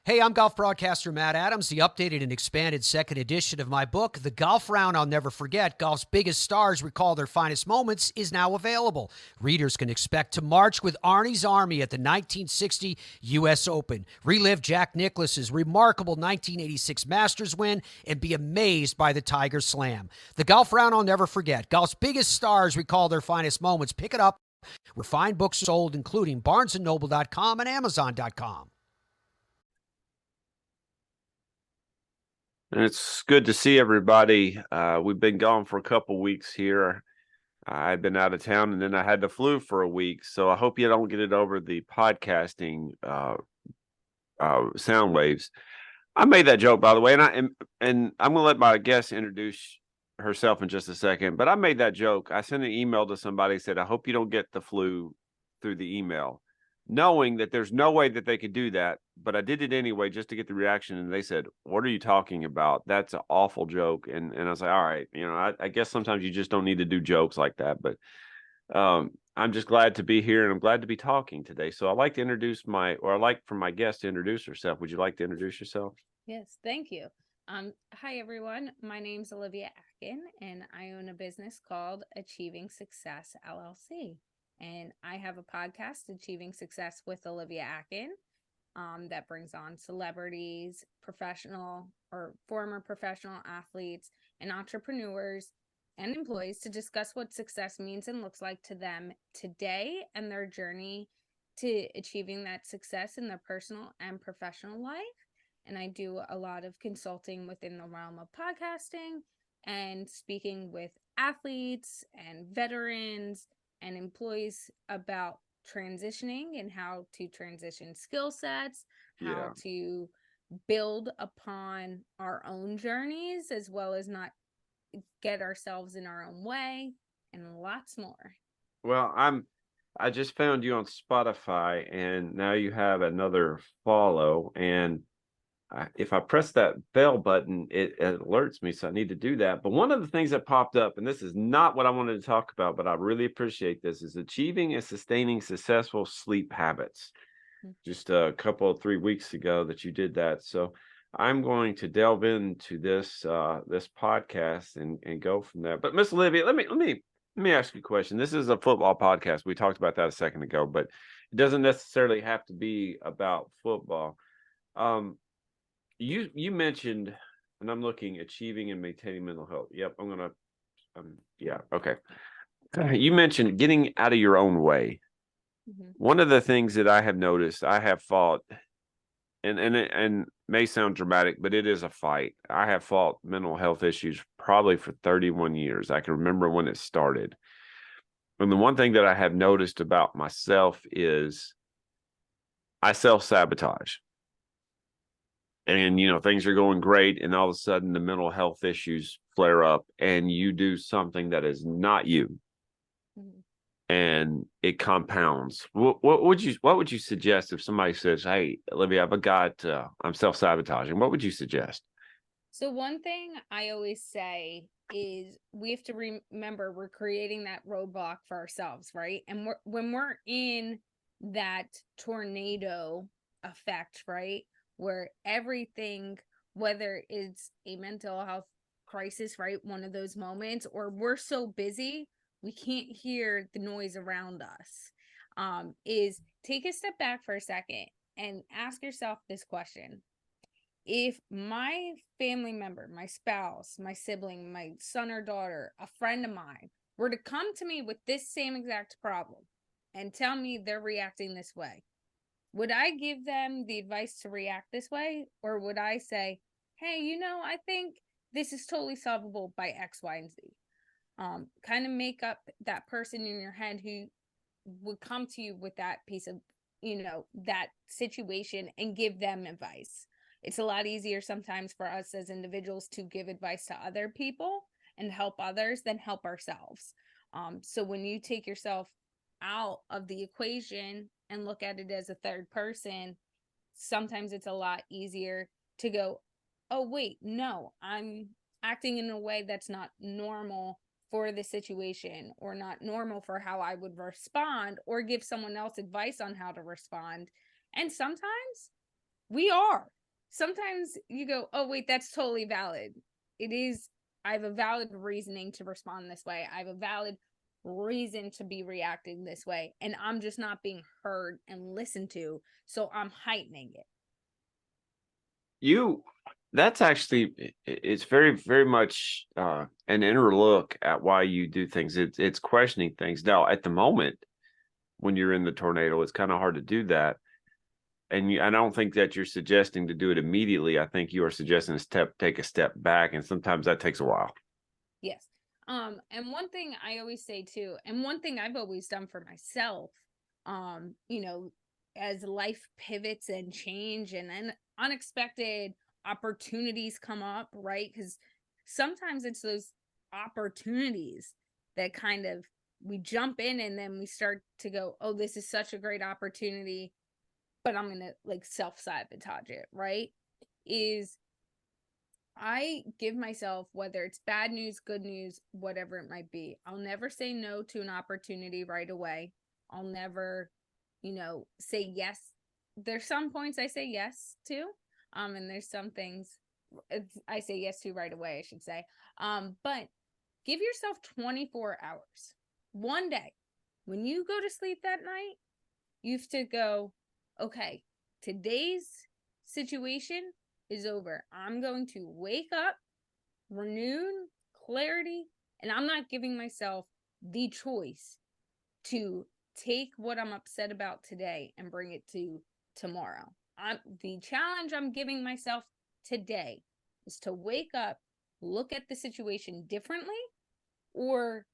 Hey, I'm golf broadcaster Matt Adams. The updated and expanded second edition of my book, The Golf Round I'll Never Forget, Golf's Biggest Stars Recall Their Finest Moments, is now available. Readers can expect to march with Arnie's Army at the 1960 U.S. Open, relive Jack Nicklaus's remarkable 1986 Masters win, and be amazed by the Tiger Slam. The Golf Round I'll Never Forget, Golf's Biggest Stars Recall Their Finest Moments. Pick it up where fine books are sold, including BarnesandNoble.com and Amazon.com. And it's good to see everybody. We've been gone for a couple weeks here. I've been out of town, and then I had the flu for a week. So I hope you don't get it over the podcasting sound waves. I made that joke, by the way, and I'm going to let my guest introduce herself in just a second. But I made that joke. I sent an email to somebody, said, "I hope you don't get the flu through the email," knowing that there's no way that they could do that. But I did it anyway just to get the reaction. And they said, "What are you talking about? That's an awful joke." And I was like, all right, I guess sometimes you just don't need to do jokes like that. But I'm just glad to be here, and I'm glad to be talking today. So I'd like to I'd like for my guest to introduce herself. Would you like to introduce yourself? Yes, thank you. Hi everyone. My name's Olivia Atkin, and I own a business called Achieving Success LLC. And I have a podcast, Achieving Success with Olivia Atkin, that brings on celebrities, professional or former professional athletes, and entrepreneurs and employees to discuss what success means and looks like to them today and their journey to achieving that success in their personal and professional life. And I do a lot of consulting within the realm of podcasting and speaking with athletes and veterans and employees about transitioning and how to transition skill sets, how to build upon our own journeys, as well as not get ourselves in our own way, and lots more. Well, I just found you on Spotify, and now you have another follow. And if I press that bell button, it alerts me, so I need to do that. But one of the things that popped up, and this is not what I wanted to talk about, but I really appreciate this, is achieving and sustaining successful sleep habits. Just a couple of 3 weeks ago that you did that. So I'm going to delve into this this podcast and go from there. But Miss Olivia, let me ask you a question. This is a football podcast. We talked about that a second ago, but it doesn't necessarily have to be about football. You mentioned, and I'm looking, achieving and maintaining mental health. Yep, I'm gonna. Yeah, okay. You mentioned getting out of your own way. One of the things that I have noticed, I have fought, and may sound dramatic, but it is a fight. I have fought mental health issues probably for 31 years. I can remember when it started. And the one thing that I have noticed about myself is I self-sabotage. And things are going great, and all of a sudden the mental health issues flare up, and you do something that is not you, and it compounds. What would you suggest if somebody says, "Hey, Olivia, I'm self-sabotaging"? What would you suggest? So one thing I always say is we have to remember we're creating that roadblock for ourselves, right? And when we're in that tornado effect, right? Where everything, whether it's a mental health crisis, right? One of those moments, or we're so busy, we can't hear the noise around us. Is take a step back for a second and ask yourself this question. If my family member, my spouse, my sibling, my son or daughter, a friend of mine were to come to me with this same exact problem and tell me they're reacting this way, would I give them the advice to react this way? Or would I say, hey, I think this is totally solvable by X, Y, and Z? Kind of make up that person in your head who would come to you with that piece of, that situation, and give them advice. It's a lot easier sometimes for us as individuals to give advice to other people and help others than help ourselves. So when you take yourself out of the equation and look at it as a third person, sometimes it's a lot easier to go, oh, wait, no, I'm acting in a way that's not normal for the situation, or not normal for how I would respond, or give someone else advice on how to respond. And sometimes we are sometimes you go, oh, wait, that's totally valid. It is, I have a valid reasoning to respond this way. I have a valid reason to be reacting this way. And I'm just not being heard and listened to. So I'm heightening it. That's actually, it's very, very much an inner look at why you do things. It's questioning things. Now, at the moment, when you're in the tornado, it's kind of hard to do that. And I don't think that you're suggesting to do it immediately. I think you are suggesting take a step back, and sometimes that takes a while. Yes. And one thing I always say too, and one thing I've always done for myself, you know, as life pivots and change and then unexpected opportunities come up, right? Because sometimes it's those opportunities that kind of we jump in and then we start to go, oh, this is such a great opportunity, but I'm gonna like self-sabotage it, right? Is I give myself, whether it's bad news, good news, whatever it might be, I'll never say no to an opportunity right away. I'll never, say yes. There's some points I say yes to, and there's some things I say yes to right away, I should say. But give yourself 24 hours, one day. When you go to sleep that night, you have to go, okay, today's situation is over. I'm going to wake up, renewed clarity, and I'm not giving myself the choice to take what I'm upset about today and bring it to tomorrow. The challenge I'm giving myself today is to wake up, look at the situation differently, or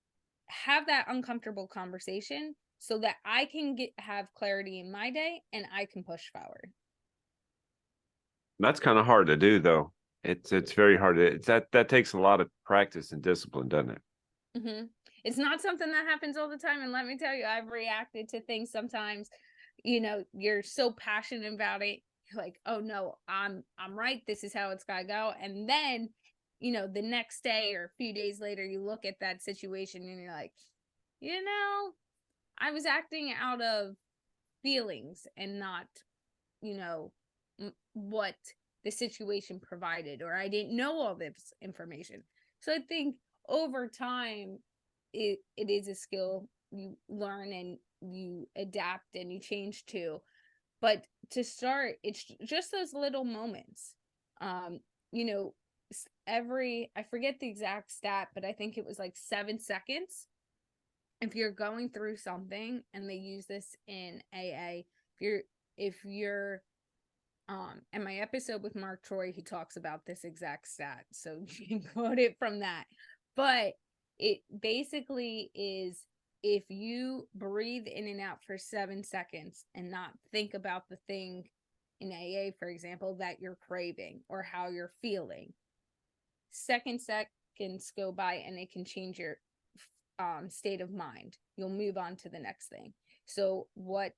have that uncomfortable conversation so that I can have clarity in my day and I can push forward. That's kind of hard to do, though. It's very hard that takes a lot of practice and discipline, doesn't it? Mm-hmm. It's not something that happens all the time, and let me tell you, I've reacted to things sometimes. You're so passionate about it, you're like, oh no, I'm right, this is how it's gotta go. And then the next day or a few days later, you look at that situation and you're like, I was acting out of feelings and not what the situation provided, or I didn't know all this information. So I think over time, it is a skill you learn and you adapt and you change to. But to start, it's just those little moments. You know, I forget the exact stat, but I think it was like 7 seconds. If you're going through something, and they use this in AA, if you're in my episode with Mark Troy, he talks about this exact stat, so you can quote it from that. But it basically is, if you breathe in and out for 7 seconds and not think about the thing in AA, for example, that you're craving or how you're feeling, seconds go by and it can change your state of mind. You'll move on to the next thing. So what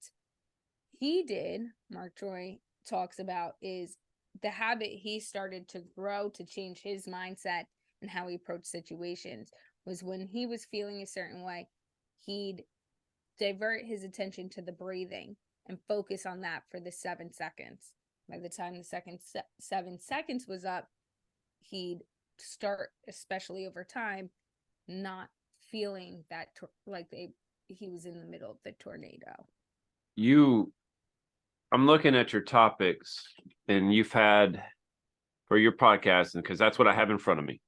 he did, Mark Troy talks about, is the habit he started to grow to change his mindset and how he approached situations was when he was feeling a certain way, he'd divert his attention to the breathing and focus on that for the 7 seconds. By the time the second 7 seconds was up, he'd start, especially over time, not feeling that he was in the middle of the tornado. I'm looking at your topics, and you've had, for your podcast, and because that's what I have in front of me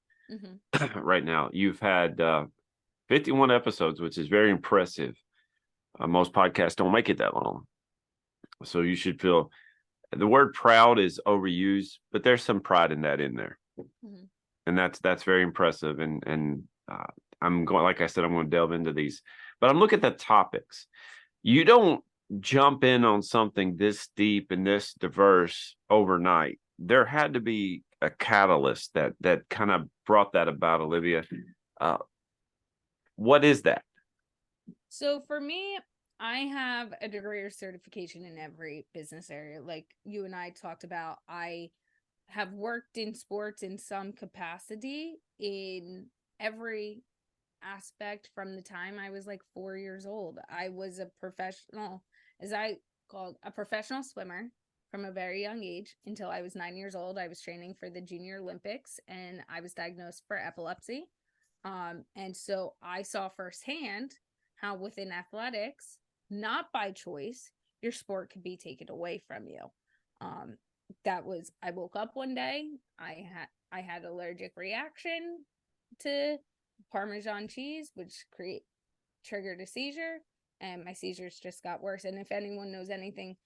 right now, you've had 51 episodes, which is very impressive. Most podcasts don't make it that long. So you should feel, the word proud is overused, but there's some pride in that in there. And that's very impressive. And I'm going, like I said, I'm going to delve into these, but I'm looking at the topics. You don't jump in on something this deep and this diverse overnight. There had to be a catalyst that kind of brought that about, Olivia. What is that? So for me, I have a degree or certification in every business area. Like you and I talked about, I have worked in sports in some capacity in every aspect from the time I was like 4 years old. I was a professional, as I called, a professional swimmer from a very young age. Until I was 9 years old, I was training for the Junior Olympics, and I was diagnosed for epilepsy. And so I saw firsthand how within athletics, not by choice, your sport could be taken away from you. I woke up one day, I had allergic reaction to Parmesan cheese, which triggered a seizure, and my seizures just got worse. And if anyone knows anything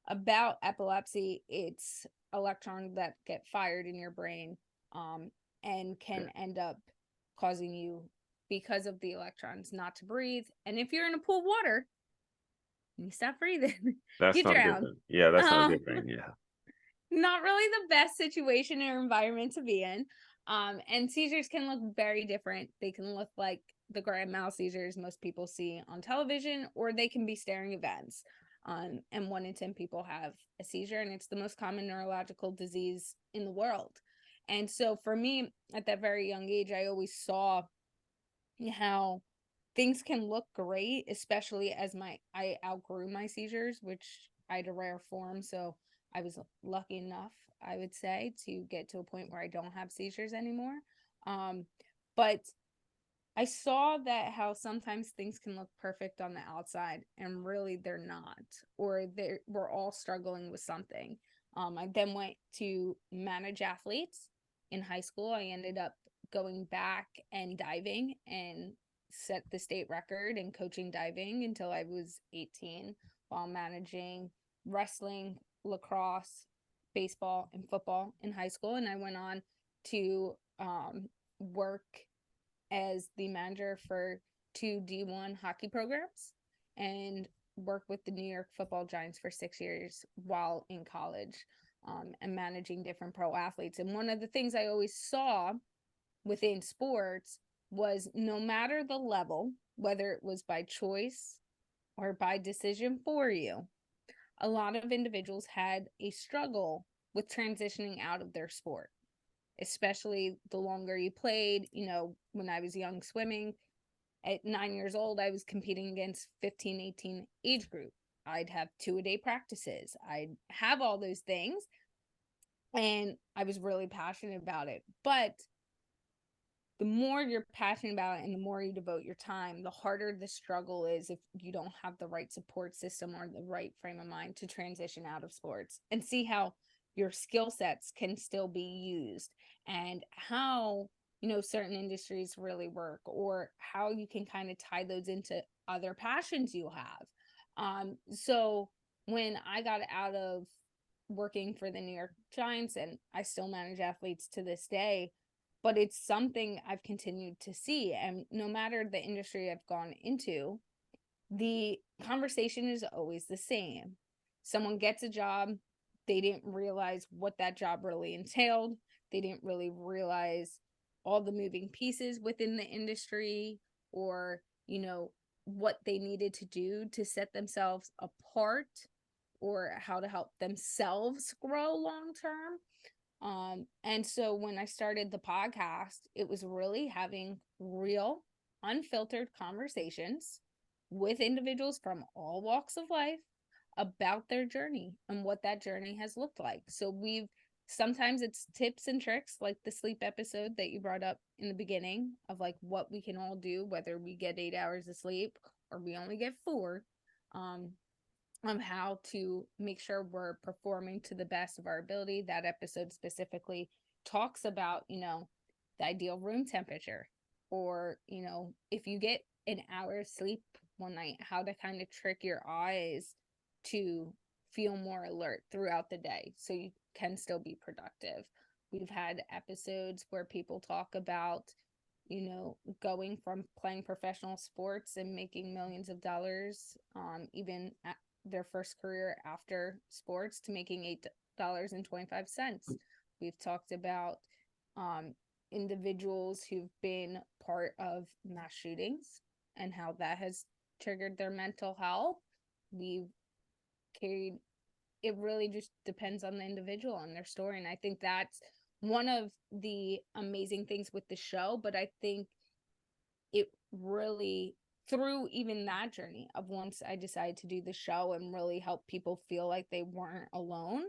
about epilepsy, it's electrons that get fired in your brain, and can end up causing you, because of the electrons, not to breathe. And if you're in a pool of water, you stop breathing. That's you not drown. a good thing. Yeah, that's not a good thing. Yeah. Not really the best situation or environment to be in. And seizures can look very different. They can look like the grand mal seizures most people see on television, or they can be staring events. And 1 in 10 people have a seizure, and it's the most common neurological disease in the world. And so for me, at that very young age, I always saw how things can look great, especially as I outgrew my seizures, which I had a rare form. So I was lucky enough, I would say, to get to a point where I don't have seizures anymore. But I saw that how sometimes things can look perfect on the outside, and really they're not, or we're all struggling with something. I then went to manage athletes in high school. I ended up going back and diving, and set the state record in coaching diving until I was 18, while managing wrestling, lacrosse, baseball, and football in high school. And I went on to work as the manager for 2 D1 hockey programs, and work with the New York Football Giants for 6 years while in college, and managing different pro athletes. And one of the things I always saw within sports was, no matter the level, whether it was by choice or by decision for you, a lot of individuals had a struggle with transitioning out of their sport, especially the longer you played. When I was young swimming, at 9 years old, I was competing against 15, 18 age group. I'd have 2-a-day practices. I'd have all those things, and I was really passionate about it. But the more you're passionate about it and the more you devote your time, the harder the struggle is if you don't have the right support system or the right frame of mind to transition out of sports, and see how your skill sets can still be used, and how, certain industries really work, or how you can kind of tie those into other passions you have. So when I got out of working for the New York Giants, and I still manage athletes to this day, but it's something I've continued to see. And no matter the industry I've gone into, the conversation is always the same. Someone gets a job, they didn't realize what that job really entailed. They didn't really realize all the moving pieces within the industry, or, what they needed to do to set themselves apart, or how to help themselves grow long term. And so when I started the podcast, it was really having real, unfiltered conversations with individuals from all walks of life about their journey and what that journey has looked like. So sometimes it's tips and tricks, like the sleep episode that you brought up in the beginning, of like what we can all do, whether we get 8 hours of sleep or we only get 4, of how to make sure we're performing to the best of our ability. That episode specifically talks about, the ideal room temperature, or, if you get an hour of sleep one night, how to kind of trick your eyes to feel more alert throughout the day so you can still be productive. We've had episodes where people talk about, going from playing professional sports and making millions of dollars, even at their first career after sports, to making $8.25. We've talked about individuals who've been part of mass shootings and how that has triggered their mental health. It really just depends on the individual and their story. And I think that's one of the amazing things with the show. But I think it really, through even that journey of once I decided to do the show and really help people feel like they weren't alone,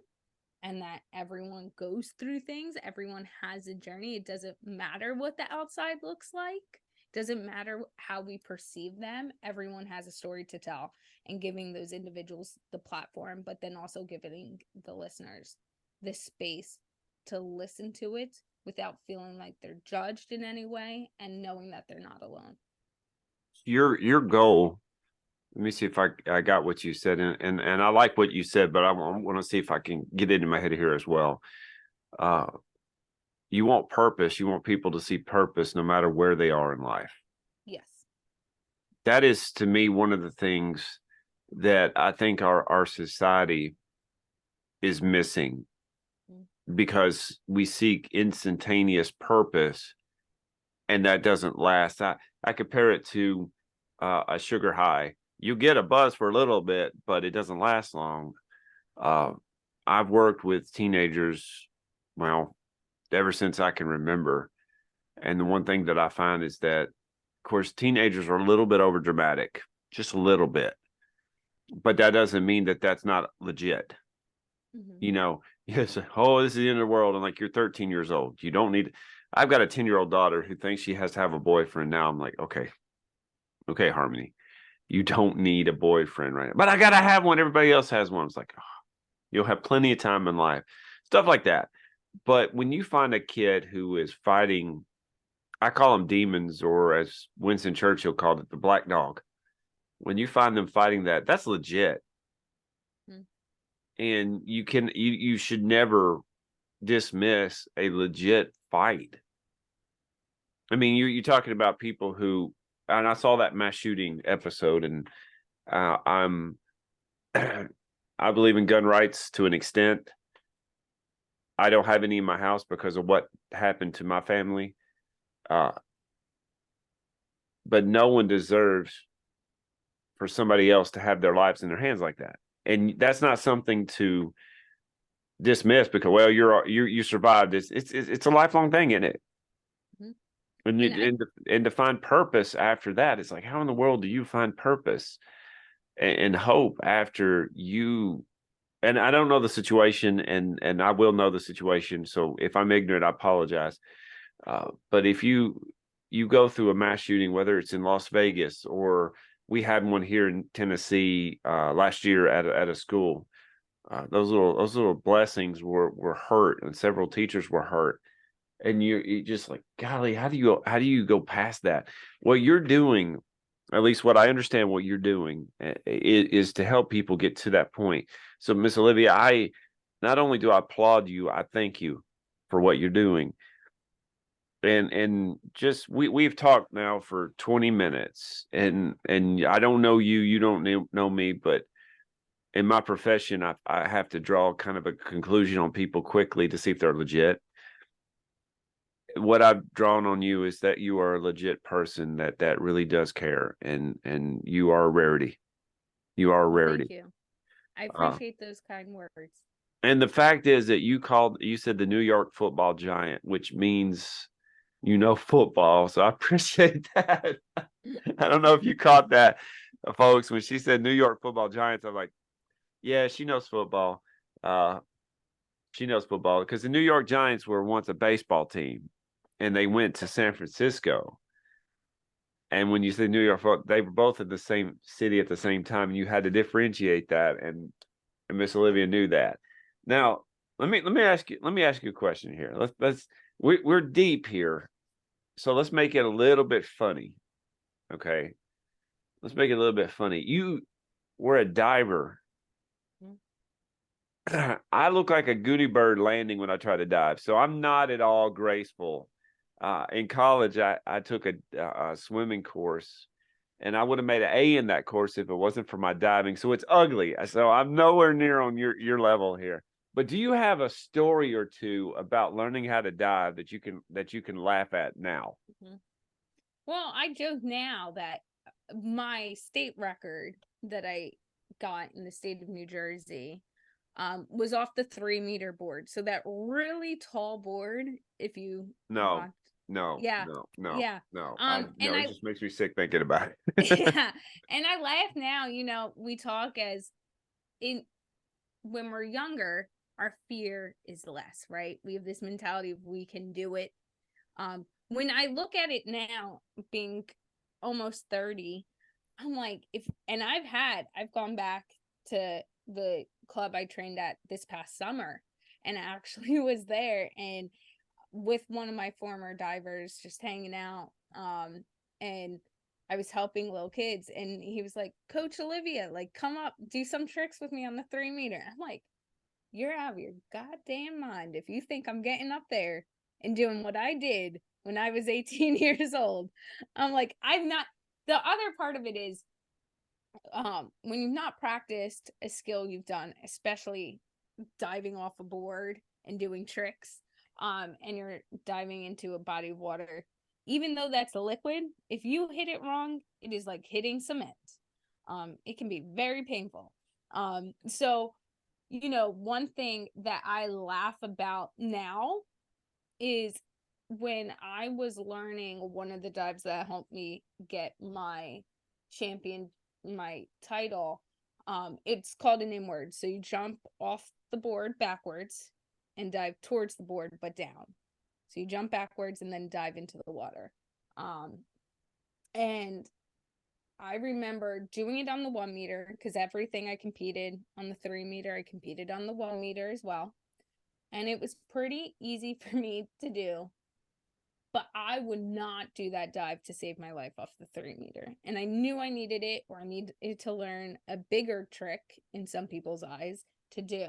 and that everyone goes through things. Everyone has a journey. It doesn't matter what the outside looks like. Doesn't matter how we perceive them. Everyone has a story to tell, and giving those individuals the platform, but then also giving the listeners the space to listen to it without feeling like they're judged in any way, and knowing that they're not alone. Your goal, let me see if I got what you said, and I like what you said, but I want to see if I can get it in my head here as well. You want purpose. You want people to see purpose no matter where they are in life. Yes. That is, to me, one of the things that I think our society is missing, because we seek instantaneous purpose, and that doesn't last. I compare it to a sugar high. You get a buzz for a little bit, but it doesn't last long. I've worked with teenagers, well, ever since I can remember. And the one thing that I find is that, of course, teenagers are a little bit over dramatic, just a little bit. But that doesn't mean that that's not legit. You know, yes, oh, this is the end of the world. And like, you're 13 years old. You don't need, I've got a 10-year-old daughter who thinks she has to have a boyfriend now. I'm like, okay, Harmony, you don't need a boyfriend right now. But I got to have one. Everybody else has one. It's like, oh, you'll have plenty of time in life. Stuff like that. But when you find a kid who is fighting, I call them demons, or as Winston Churchill called it, the black dog. When you find them fighting that, that's legit. And you should never dismiss a legit fight. I mean, you're talking about people who, and I saw that mass shooting episode, and I believe in gun rights to an extent. I don't have any in my house because of what happened to my family. But no one deserves for somebody else to have their lives in their hands like that. And that's not something to dismiss because, well, you survived. It's a lifelong thing, isn't it? And to find purpose after that, it's like, how in the world do you find purpose and hope after you? And I don't know the situation, and I will know the situation. So if I'm ignorant, I apologize. But if you go through a mass shooting, whether it's in Las Vegas, or we had one here in Tennessee last year at a school, those little blessings were hurt, and several teachers were hurt. And you just like, golly, how do you go past that? What you're doing, at least what I understand, what you're doing is to help people get to that point. So, Miss Olivia, I not only do I applaud you, I thank you for what you're doing. And just we've talked now for 20 minutes, and I don't know you, you don't know me, but in my profession, I have to draw kind of a conclusion on people quickly to see if they're legit. What I've drawn on you is that you are a legit person that really does care, and you are a rarity. You are a rarity. Thank you. I appreciate those kind words. And the fact is that you said the New York football giant, which means you know football. So I appreciate that. I don't know if you caught that, folks. When she said New York football giants, I'm like, yeah, she knows football. She knows football because the New York Giants were once a baseball team, and they went to San Francisco. And when you say New York, they were both in the same city at the same time, and you had to differentiate that. And Miss Olivia knew that. Now, let me ask you a question here. We're deep here, so let's make it a little bit funny. Okay, let's make it a little bit funny. You were a diver. I look like a Goody bird landing when I try to dive, so I'm not at all graceful. In college, I took a swimming course, and I would have made an A in that course if it wasn't for my diving. So it's ugly. So I'm nowhere near on your level here. But do you have a story or two about learning how to dive that you can laugh at now? Well, I joke now that my state record that I got in the state of New Jersey was off the 3-meter board. So that really tall board, if you No. it just makes me sick thinking about it. Yeah. And I laugh now, we talk as when we're younger, our fear is less, right? We have this mentality of we can do it. When I look at it now, being almost 30, I'm like, I've gone back to the club I trained at this past summer, and I actually was there and with one of my former divers, just hanging out. And I was helping little kids, and he was like, Coach Olivia, like, come up, do some tricks with me on the 3-meter. I'm like, you're out of your goddamn mind if you think I'm getting up there and doing what I did when I was 18 years old. I'm like, I've not. The other part of it is, when you've not practiced a skill you've done, especially diving off a board and doing tricks, and you're diving into a body of water, even though that's a liquid, if you hit it wrong, it is like hitting cement. It can be very painful. So, one thing that I laugh about now is when I was learning one of the dives that helped me get my title, it's called an inward. So you jump off the board backwards and dive towards the board, but down. So you jump backwards and then dive into the water. And I remember doing it on the 1-meter because everything I competed on the 3-meter, I competed on the 1-meter as well. And it was pretty easy for me to do. But I would not do that dive to save my life off the 3-meter. And I knew I needed it, or I needed to learn a bigger trick in some people's eyes to do.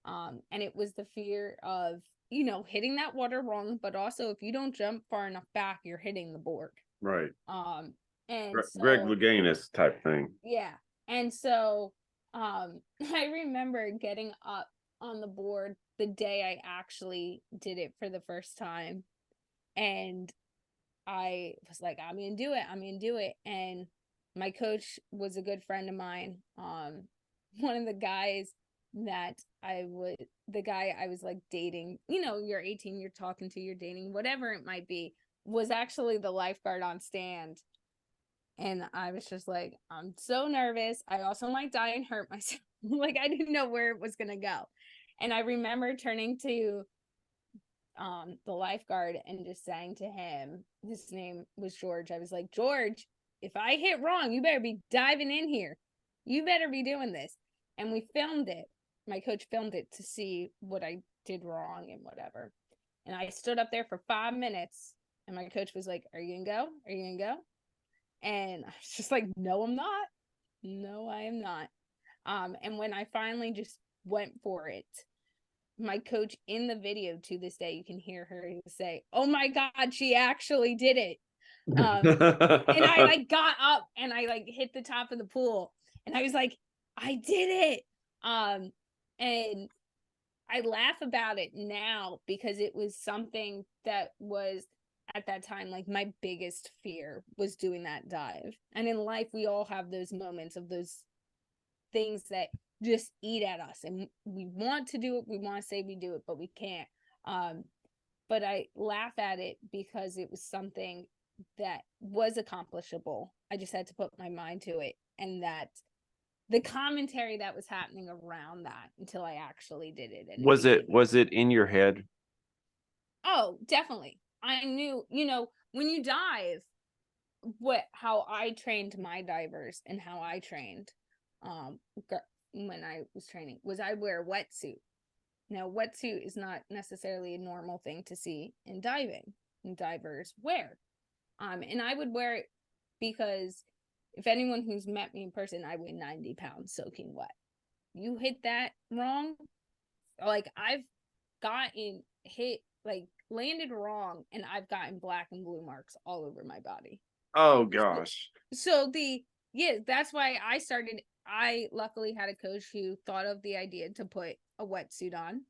And it was the fear of, hitting that water wrong, but also if you don't jump far enough back, you're hitting the board. Right. And Greg Louganis type thing. Yeah. And so I remember getting up on the board the day I actually did it for the first time. And I was like, I'm going to do it. I'm going to do it. And my coach was a good friend of mine. One of the guys the guy I was like dating, you're 18, you're talking to, you're dating, whatever it might be, was actually the lifeguard on stand. And I was just like, I'm so nervous. I also might die and hurt myself. Like, I didn't know where it was going to go. And I remember turning to the lifeguard and just saying to him, his name was George. I was like, George, if I hit wrong, you better be diving in here. You better be doing this. And we filmed it. My coach filmed it to see what I did wrong and whatever. And I stood up there for 5 minutes, and my coach was like, are you going to go? Are you going to go? And I was just like, no, I'm not. No, I am not. And when I finally just went for it, my coach in the video to this day, you can hear her say, oh my God, she actually did it. And I like got up and I like hit the top of the pool and I was like, I did it. And I laugh about it now because it was something that was at that time, like my biggest fear was doing that dive. And in life, we all have those moments of those things that just eat at us, and we want to do it. We want to say we do it, but we can't. But I laugh at it because it was something that was accomplishable. I just had to put my mind to it, and that the commentary that was happening around that until I actually did it. And was it in your head? Oh, definitely. I knew, when you dive, how I trained my divers and how I trained when I was training was I wear a wetsuit. Now, wetsuit is not necessarily a normal thing to see in diving, and divers wear. And I would wear it because if anyone who's met me in person, I weigh 90 pounds soaking wet. You hit that wrong, like I've gotten hit, like landed wrong, and I've gotten black and blue marks all over my body. Oh gosh. So that's why I luckily had a coach who thought of the idea to put a wetsuit on,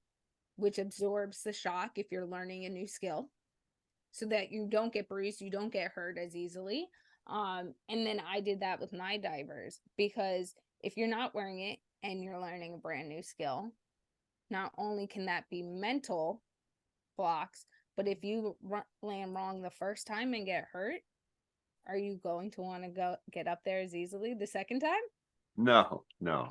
which absorbs the shock if you're learning a new skill, so that you don't get bruised, you don't get hurt as easily. And then I did that with my divers, because if you're not wearing it and you're learning a brand new skill, not only can that be mental blocks, but if you land wrong the first time and get hurt, are you going to want to go get up there as easily the second time? No. No.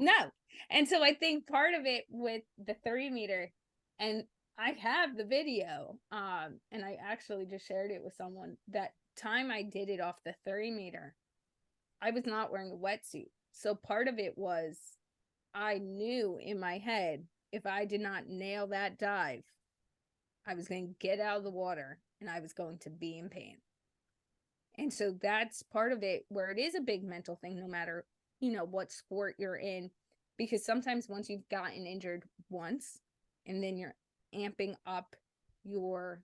And so I think part of it with the 3-meter, and I have the video, and I actually just shared it with someone. That time I did it off the 3-meter, I was not wearing a wetsuit. So part of it was I knew in my head, if I did not nail that dive, I was going to get out of the water and I was going to be in pain. And so that's part of it, where it is a big mental thing, no matter, what sport you're in, because sometimes once you've gotten injured once and then you're amping up your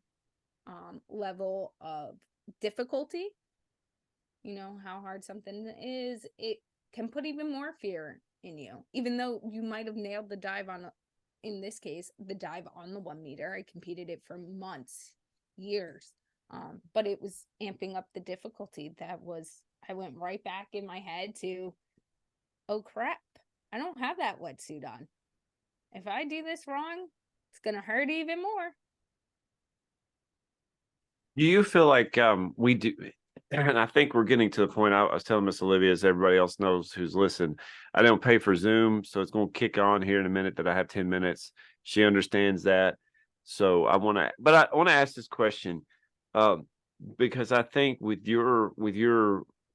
level of difficulty, how hard something is, it can put even more fear in you, even though you might have nailed the dive in this case, the dive on the 1 meter. I competed it for months, years. But it was amping up the difficulty. I went right back in my head to, oh crap, I don't have that wetsuit on. If I do this wrong, it's going to hurt even more. Do you feel like we do? And I think we're getting to the point. I was telling Miss Olivia, as everybody else knows who's listened, I don't pay for Zoom, so it's going to kick on here in a minute that I have 10 minutes. She understands that. So I want to ask this question because I think with your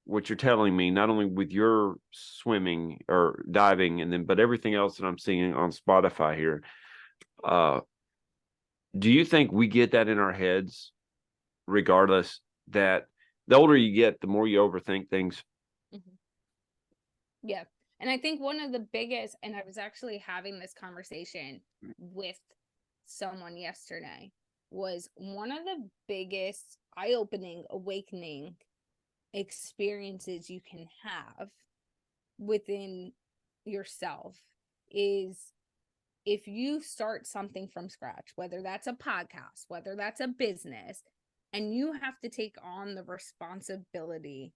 what you're telling me, not only with your swimming or diving, but everything else that I'm seeing on Spotify here, do you think we get that in our heads, regardless, that the older you get, the more you overthink things? Mm-hmm. Yeah. And I think one of the biggest, and I was actually having this conversation with someone yesterday, was one of the biggest eye-opening, awakening experiences you can have within yourself is if you start something from scratch, whether that's a podcast, whether that's a business, and you have to take on the responsibility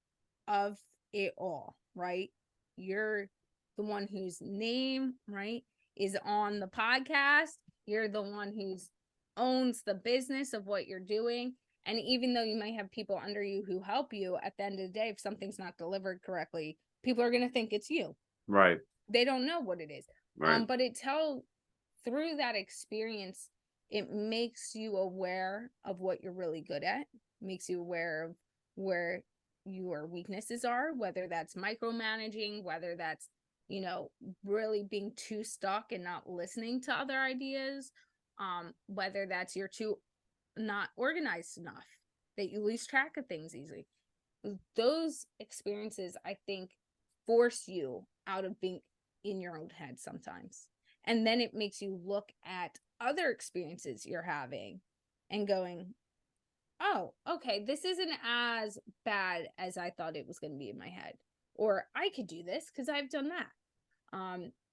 of it all, right? You're the one whose name, right, is on the podcast. You're the one who's owns the business of what you're doing. And even though you might have people under you who help you, at the end of the day, if something's not delivered correctly, people are going to think it's you. Right. They don't know what it is. Right. But through that experience, it makes you aware of what you're really good at, makes you aware of where your weaknesses are, whether that's micromanaging, whether that's, really being too stuck and not listening to other ideas, whether that's you're too not organized enough, that you lose track of things easily. Those experiences, I think, force you out of being in your own head sometimes. And then it makes you look at other experiences you're having and going, oh, okay, this isn't as bad as I thought it was going to be in my head. Or I could do this because I've done that.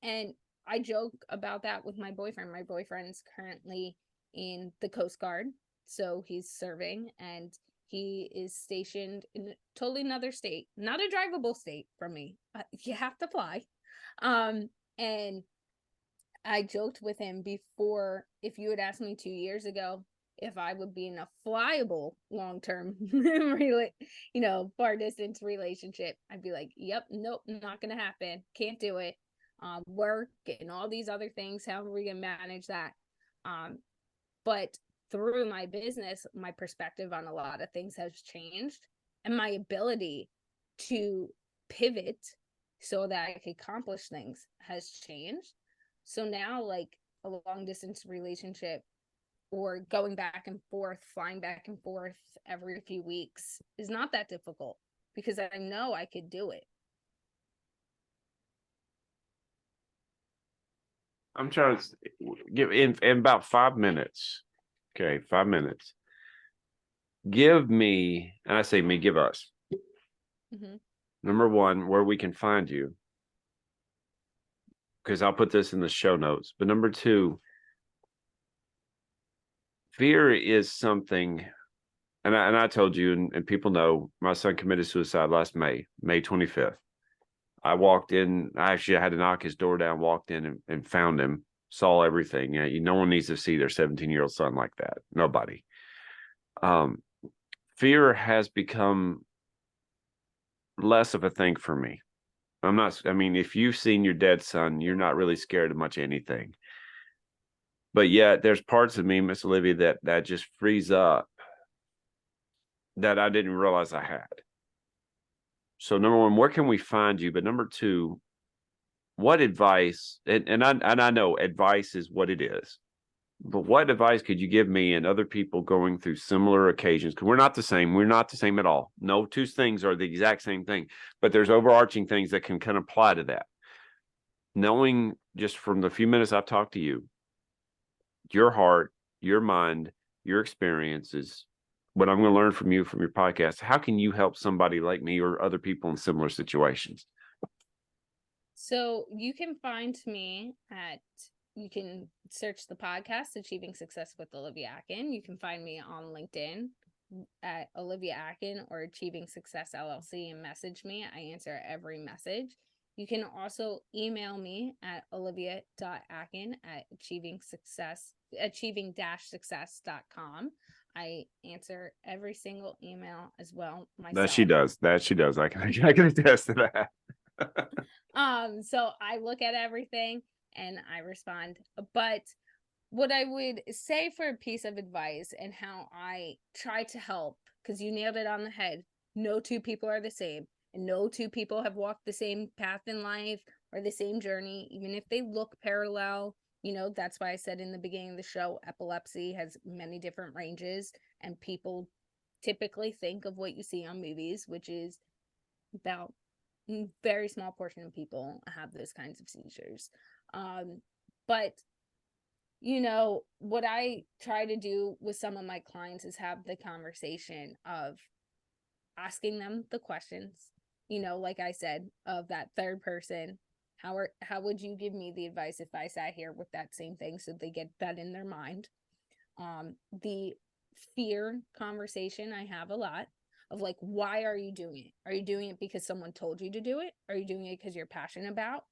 And I joke about that with my boyfriend. My boyfriend's currently in the Coast Guard. So he's serving, and he is stationed in a totally another state, not a drivable state from me. You have to fly. And I joked with him before, if you had asked me 2 years ago if I would be in a flyable long-term, far distance relationship, I'd be like, yep, nope, not going to happen. Can't do it. Work and all these other things. How are we going to manage that? But through my business, my perspective on a lot of things has changed, and my ability to pivot so that I can accomplish things has changed. So now, like a long distance relationship or going back and forth, flying back and forth every few weeks is not that difficult because I know I could do it. I'm trying to give in about 5 minutes. Okay, 5 minutes. Give me, and I say me, give us. Mm-hmm. Number one, where we can find you, because I'll put this in the show notes. But number two, fear is something, and I told you, and people know, my son committed suicide last May 25th. I walked in, I had to knock his door down, walked in and found him, saw everything. No one needs to see their 17-year-old son like that. Nobody. Fear has become less of a thing for me. I mean, if you've seen your dead son, you're not really scared of much anything. But yet there's parts of me, Miss Olivia, that just frees up that I didn't realize I had. So number one, where can we find you? But number two, what advice, and I know advice is what it is, but what advice could you give me and other people going through similar occasions? Because we're not the same. We're not the same at all. No two things are the exact same thing, but there's overarching things that can kind of apply to that. Knowing just from the few minutes I've talked to you, your heart, your mind, your experiences, what I'm going to learn from you from your podcast, how can you help somebody like me or other people in similar situations? So you can find me you can search the podcast, Achieving Success with Olivia Atkin. You can find me on LinkedIn at Olivia Atkin or Achieving Success LLC and message me. I answer every message. You can also email me at olivia.atkin@achieving-success.com. I answer every single email as well myself. That she does. I can attest to that. So I look at everything and I respond. But what I would say for a piece of advice and how I try to help, because you nailed it on the head, no two people are the same, and no two people have walked the same path in life or the same journey, even if they look parallel. That's why I said in the beginning of the show, epilepsy has many different ranges, and people typically think of what you see on movies, which is about very small portion of people have those kinds of seizures. But what I try to do with some of my clients is have the conversation of asking them the questions, like I said, of that third person. How would you give me the advice if I sat here with that same thing, so they get that in their mind? The fear conversation I have a lot of, like, why are you doing it? Are you doing it because someone told you to do it? Are you doing it because you're passionate about?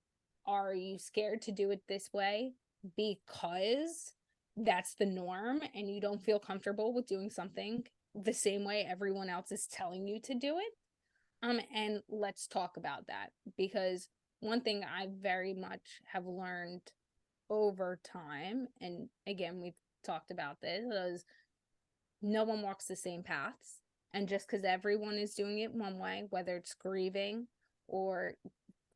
Are you scared to do it this way because that's the norm and you don't feel comfortable with doing something the same way everyone else is telling you to do it? And let's talk about that, because one thing I very much have learned over time, and again, we've talked about this, is no one walks the same paths. And just because everyone is doing it one way, whether it's grieving or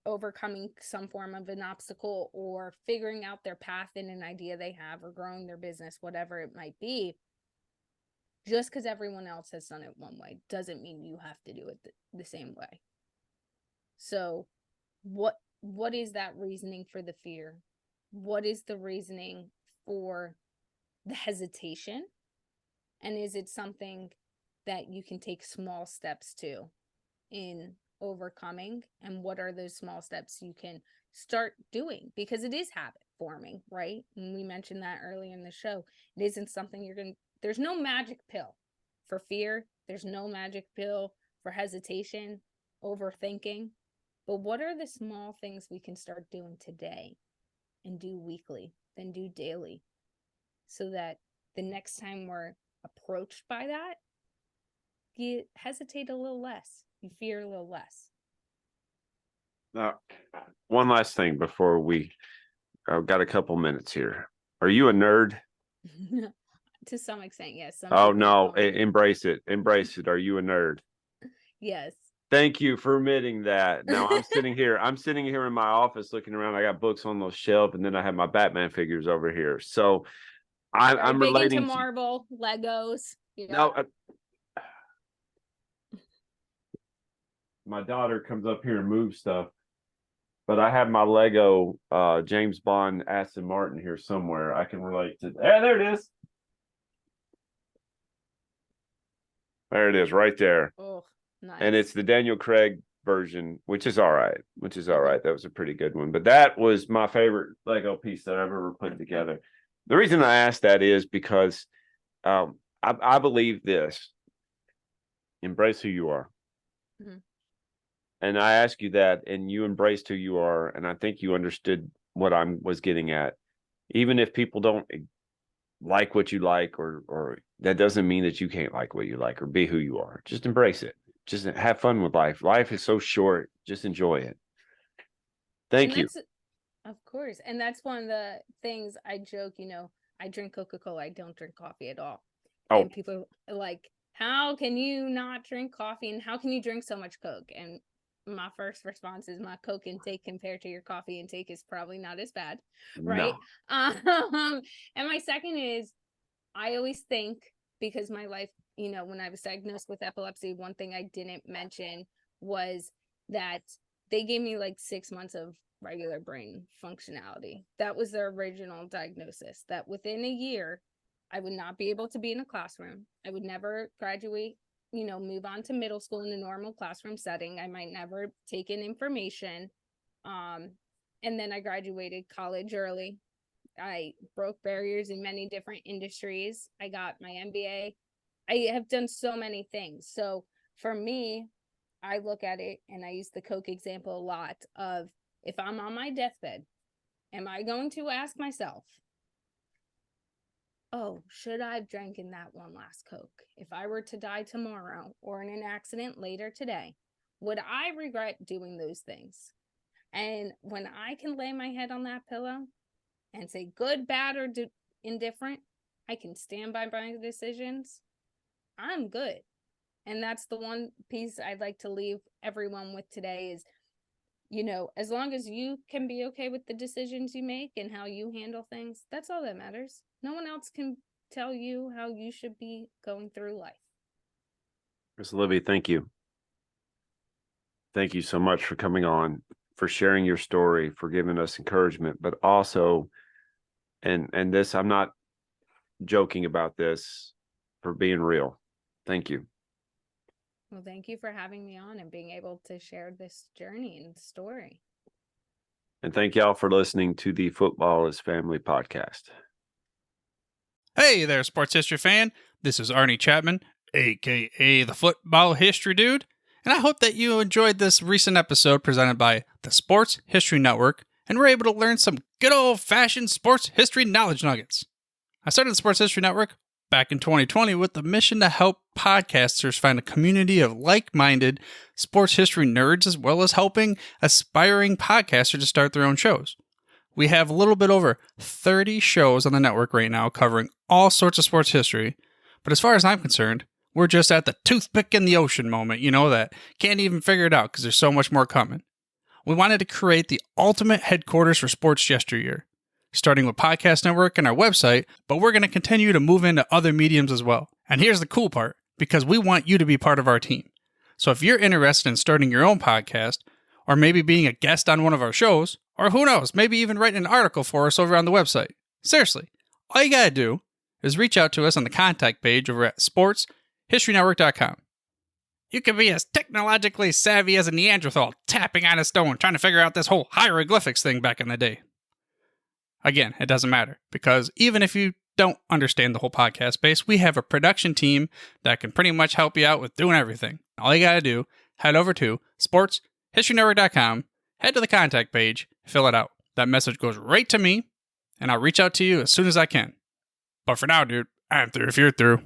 overcoming some form of an obstacle or figuring out their path in an idea they have or growing their business, whatever it might be, just because everyone else has done it one way doesn't mean you have to do it the same way. So what is that reasoning for the fear? What is the reasoning for the hesitation? And is it something that you can take small steps to in overcoming? And what are those small steps you can start doing? Because it is habit forming, right? And we mentioned that earlier in the show. It isn't something there's no magic pill for fear. There's no magic pill for hesitation, overthinking. But what are the small things we can start doing today and do weekly, then do daily, so that the next time we're approached by that, you hesitate a little less, you fear a little less. Now, one last thing before I've got a couple minutes here. Are you a nerd? To some extent, yes. Oh no, embrace it. Embrace it. Are you a nerd? Yes. Thank you for admitting that. Now I'm sitting here in my office looking around. I got books on those shelves, and then I have my Batman figures over here. So I'm big relating into Marvel, Legos. No, my daughter comes up here and moves stuff, but I have my Lego James Bond Aston Martin here somewhere. I can relate to. There it is. There it is, right there. Oh, nice. And it's the Daniel Craig version, which is all right. That was a pretty good one. But that was my favorite Lego piece that I've ever put together. The reason I asked that is because I believe this: embrace who you are. Mm-hmm. And I ask you that, and you embraced who you are, and I think you understood what I was getting at. Even if people don't like what you like, or that doesn't mean that you can't like what you like or be who you are. Just embrace it. Just have fun with life. Life is so short. Just enjoy it. Thank you. Of course. And that's one of the things I joke, I drink Coca-Cola. I don't drink coffee at all. Oh. And people are like, how can you not drink coffee? And how can you drink so much Coke? And my first response is my Coke intake compared to your coffee intake is probably not as bad. Right. No. And my second is I always think, because my life, when I was diagnosed with epilepsy, one thing I didn't mention was that they gave me like 6 months of regular brain functionality. That was their original diagnosis, that within a year, I would not be able to be in a classroom. I would never graduate, move on to middle school in a normal classroom setting. I might never take in information. And then I graduated college early. I broke barriers in many different industries. I got my MBA. I have done so many things. So for me, I look at it and I use the Coke example a lot of, if I'm on my deathbed, am I going to ask myself, oh, should I have drank that one last Coke? If I were to die tomorrow or in an accident later today, would I regret doing those things? And when I can lay my head on that pillow and say good, bad, or indifferent, I can stand by my decisions, I'm good. And that's the one piece I'd like to leave everyone with today is, as long as you can be okay with the decisions you make and how you handle things, that's all that matters. No one else can tell you how you should be going through life. Miss Olivia, thank you. Thank you so much for coming on, for sharing your story, for giving us encouragement, but also, and this, I'm not joking about this, for being real. Thank you. Well, thank you for having me on and being able to share this journey and story. And thank y'all for listening to the Football is Family podcast. Hey there, sports history fan. This is Arnie Chapman, aka the Football History Dude, and I hope that you enjoyed this recent episode presented by the Sports History Network and were able to learn some good old-fashioned sports history knowledge nuggets. I started the Sports History Network back in 2020 with the mission to help podcasters find a community of like-minded sports history nerds, as well as helping aspiring podcasters to start their own shows. We have a little bit over 30 shows on the network right now covering all sorts of sports history, but as far as I'm concerned, we're just at the toothpick in the ocean moment, that can't even figure it out because there's so much more coming. We wanted to create the ultimate headquarters for sports yesteryear, starting with Podcast Network and our website, but we're going to continue to move into other mediums as well. And here's the cool part, because we want you to be part of our team. So if you're interested in starting your own podcast, or maybe being a guest on one of our shows, or who knows, maybe even writing an article for us over on the website. Seriously, all you gotta do is reach out to us on the contact page over at sportshistorynetwork.com. You can be as technologically savvy as a Neanderthal tapping on a stone trying to figure out this whole hieroglyphics thing back in the day. Again, it doesn't matter, because even if you don't understand the whole podcast space, we have a production team that can pretty much help you out with doing everything. All you gotta do, head over to sportshistorynetwork.com, head to the contact page, fill it out. That message goes right to me, and I'll reach out to you as soon as I can. But for now, dude, I'm through if you're through.